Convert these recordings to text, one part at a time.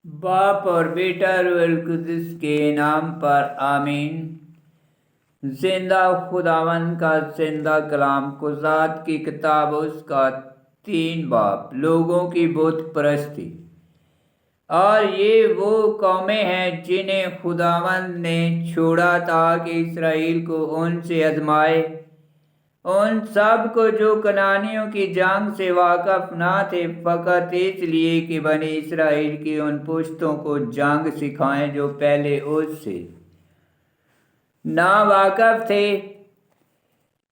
باپ اور بیٹا روح القدس کے نام پر آمین۔ زندہ خداوند کا زندہ کلام قضات کی کتاب اس کا 3 باب لوگوں کی بت پرستی۔ اور یہ وہ قومیں ہیں جنہیں خداوند نے چھوڑا تاکہ اسرائیل کو ان سے آزمائے، ان سب کو جو کنانیوں کی جنگ سے واقف نہ تھے، فقط اس لیے کہ بنی اسرائیل کی ان پشتوں کو جنگ سکھائیں جو پہلے اس سے نا واقف تھے۔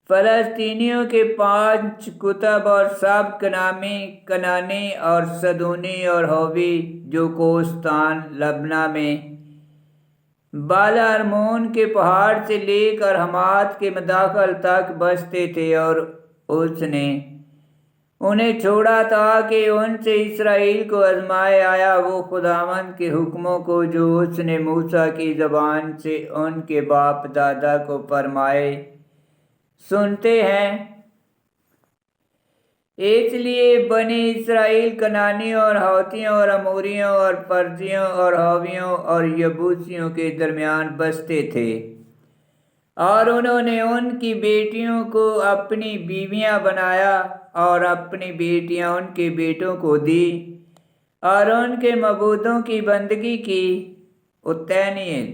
فلسطینیوں کے 5 کتب اور سب کنانی اور سدونی اور ہووی جو کوستان لبنہ میں بالا ارمون کے پہاڑ سے لے کر حمات کے مداخل تک بستے تھے، اور اس نے انہیں چھوڑا تاکہ ان سے اسرائیل کو آزمائے۔ آیا وہ خداوند کے حکموں کو جو اس نے موسیٰ کی زبان سے ان کے باپ دادا کو فرمائے سنتے ہیں۔ اس لیے بنی اسرائیل کنانیوں اور ہاتھیوں اور اموریوں اور پرزیوں اور ہویوں اور یبوسیوں کے درمیان بستے تھے، اور انہوں نے ان کی بیٹیوں کو اپنی بیویاں بنایا اور اپنی بیٹیاں ان کے بیٹوں کو دی، اور ان کے معبودوں کی بندگی کی۔ اتنیل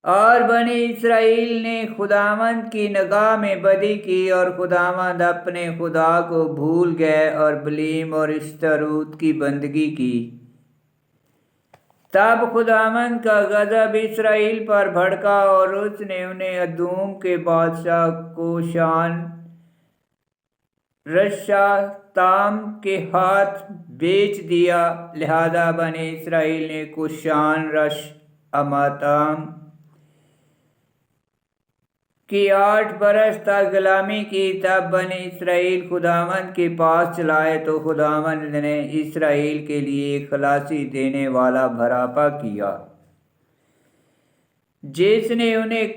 اور بنی اسرائیل نے خداوند کی نگاہ میں بدی کی، اور خداوند اپنے خدا کو بھول گئے اور بلیم اور اشتروت کی بندگی کی۔ تب خداوند کا غضب اسرائیل پر بھڑکا، اور اس نے انہیں ادوم کے بادشاہ کوشان رشاتام کے ہاتھ بیچ دیا۔ لہذا بنی اسرائیل نے کوشان رشاتام کی 8 برس تک غلامی کی۔ تب بنی اسرائیل خداوند کے پاس چلائے تو خداوند نے اسرائیل کے لیے خلاصی دینے والا برپا کیا، جس نے انہیں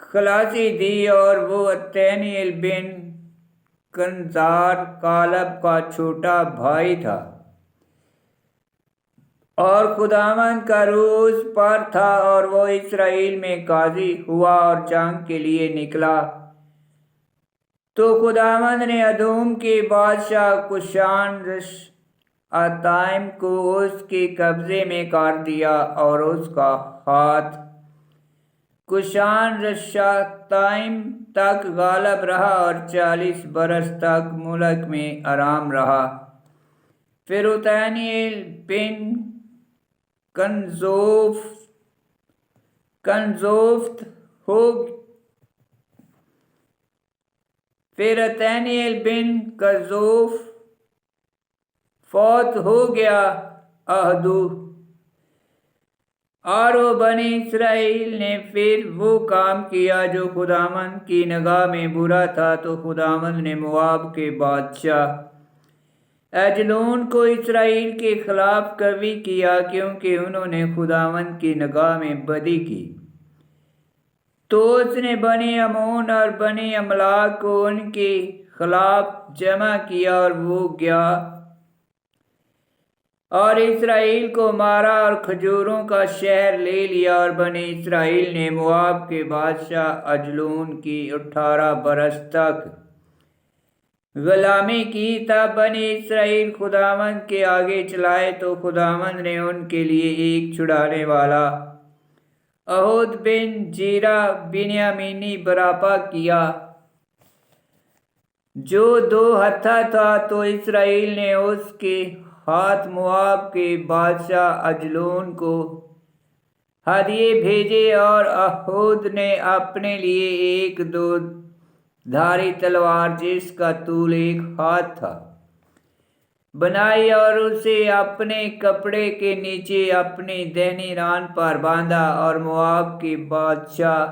خلاصی دی، اور وہ اتنیل بن کنزار کالب کا چھوٹا بھائی تھا۔ اور خداوند کا روح اس پر تھا، اور وہ اسرائیل میں قاضی ہوا اور جنگ کے لیے نکلا۔ تو خداوند نے ادوم کے بادشاہ کوشان رشاتائم کو اس کے قبضے میں کر دیا، اور اس کا ہاتھ کوشان رشاتائم تک غالب رہا، اور 40 برس تک ملک میں آرام رہا۔ پھر اتنیل بن کزوف فوت ہو گیا اہدو، اور وہ بنی اسرائیل نے پھر وہ کام کیا جو خداوند کی نگاہ میں برا تھا۔ تو خداوند نے مواب کے بادشاہ ایجلون کو اسرائیل کے خلاف قوی کیا، کیونکہ انہوں نے خداوند کی نگاہ میں بدی کی۔ تو اس نے بنی امون اور بنی املاک کو ان کے خلاف جمع کیا، اور وہ گیا اور اسرائیل کو مارا اور کھجوروں کا شہر لے لیا۔ اور بنی اسرائیل نے مواب کے بادشاہ ایجلون کی 18 برس تک غلامی کی۔ تب بنی اسرائیل خداوند کے آگے چلائے تو خداوند نے ان کے لیے ایک چھڑانے والا اہود بن جیرہ بنیامینی برپا کیا، جو 2 ہتھا تھا۔ تو اسرائیل نے اس کے ہاتھ مواب کے بادشاہ ایجلون کو ہدیے بھیجے، اور اہود نے اپنے لیے ایک 2 دھاری تلوار جس کا طول 1 ہاتھ تھا بنائی، اور اسے اپنے کپڑے کے نیچے اپنی دہنی ران پر باندھا، اور مواب کے بادشاہ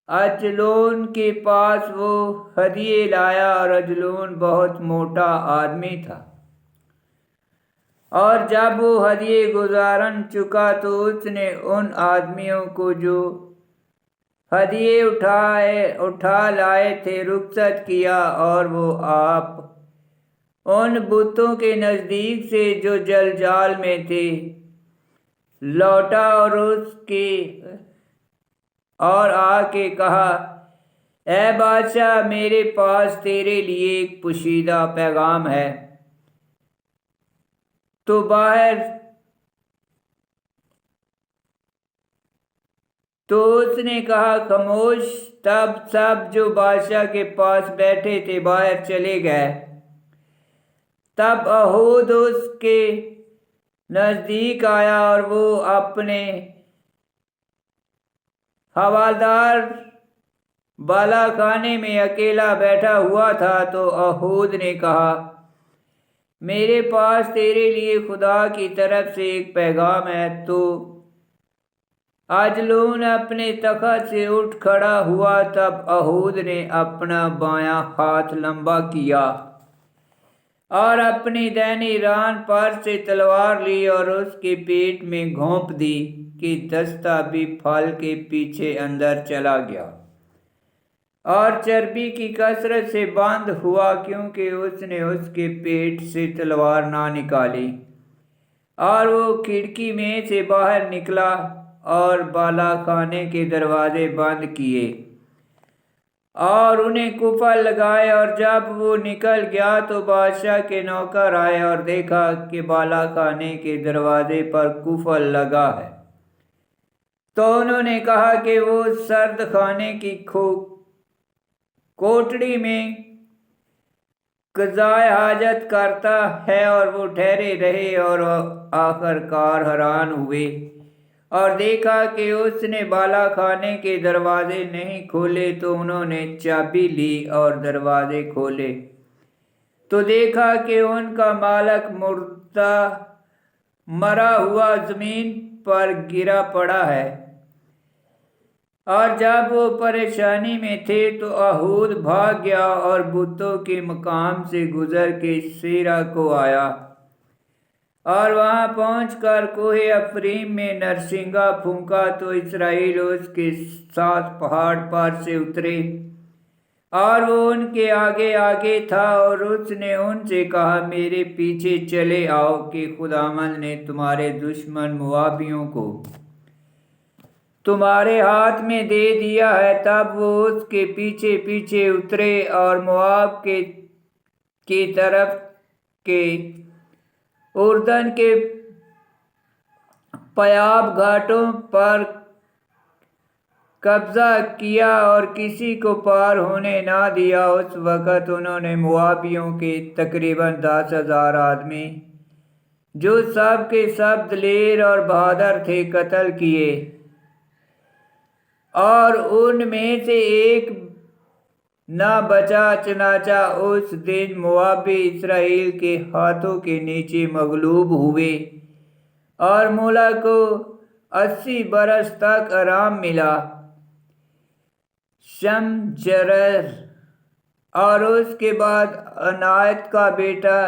ایجلون کے پاس وہ ہدیے لایا۔ اور ایجلون بہت موٹا آدمی تھا، اور جب وہ ہدیے گزارن چکا تو اس نے ان آدمیوں کو جو ہدیے اٹھا لائے تھے رخصت کیا، اور وہ آپ ان بتوں کے نزدیک سے جو جلجال میں تھے لوٹا اور آ کے کہا، اے بادشاہ، میرے پاس تیرے لیے ایک پوشیدہ پیغام ہے، تو باہر تو اس نے کہا، خاموش۔ تب سب جو بادشاہ کے پاس بیٹھے تھے باہر چلے گئے۔ تب اہود اس کے نزدیک آیا اور وہ اپنے حوالدار بالا خانے میں اکیلا بیٹھا ہوا تھا، تو اہود نے کہا، میرے پاس تیرے لیے خدا کی طرف سے ایک پیغام ہے۔ تو اجلون اپنے تخت سے اٹھ کھڑا ہوا۔ تب اہود نے اپنا بایاں ہاتھ لمبا کیا اور اپنی دائنی ران پر سے تلوار لی اور اس کے پیٹ میں گھونپ دی کہ دستہ بھی پھل کے پیچھے اندر چلا گیا اور چربی کی کثرت سے بند ہوا، کیونکہ اس نے اس کے پیٹ سے تلوار نہ نکالی۔ اور وہ کھڑکی میں سے باہر نکلا اور بالا خانے کے دروازے بند کیے اور انہیں قفل لگائے۔ اور جب وہ نکل گیا تو بادشاہ کے نوکر آئے اور دیکھا کہ بالا خانے کے دروازے پر قفل لگا ہے، تو انہوں نے کہا کہ وہ سرد خانے کی کوٹڑی میں قضائے حاجت کرتا ہے، اور وہ ٹھہرے رہے اور آخر کار حیران ہوئے اور دیکھا کہ اس نے بالا خانے کے دروازے نہیں کھولے۔ تو انہوں نے چابی لی اور دروازے کھولے تو دیکھا کہ ان کا مالک مرا ہوا زمین پر گرا پڑا ہے۔ اور جب وہ پریشانی میں تھے تو اہود بھاگ گیا اور بتوں کے مقام سے گزر کے سیرا کو آیا، اور وہاں پہنچ کر کوہ افریم میں نرسنگا پھونکا۔ تو اسرائیل اس کے ساتھ پہاڑ پر سے اترے اور وہ ان کے آگے آگے تھا، اور اس نے ان سے کہا، میرے پیچھے چلے آؤ کہ خداوند نے تمہارے دشمن موابیوں کو تمہارے ہاتھ میں دے دیا ہے۔ تب وہ اس کے پیچھے پیچھے اترے اور مواب کی طرف کے اردن کے پیاب گھاٹوں پر قبضہ کیا اور کسی کو پار ہونے نہ دیا۔ اس وقت انہوں نے موابیوں کے تقریباً 10,000 آدمی، جو سب کے سب دلیر اور بہادر تھے، قتل کیے، اور ان میں سے ایک نہ بچا۔ چنانچہ اس دن موابی اسرائیل کے ہاتھوں کے نیچے مغلوب ہوئے، اور مولا کو 80 برس تک آرام ملا۔ شمجرر اور اس کے بعد عنایت کا بیٹا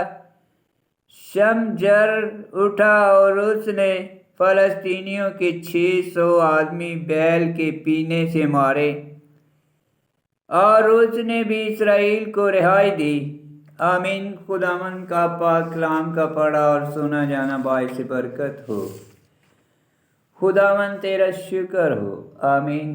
شمجرر اٹھا، اور اس نے فلسطینیوں کے 600 آدمی بیل کے پینے سے مارے، اور اس نے بھی اسرائیل کو رہائی دی۔ آمین۔ خداوند کا پاک کلام کا پڑھا اور سنا جانا باعث برکت ہو۔ خداوند تیرا شکر ہو۔ آمین۔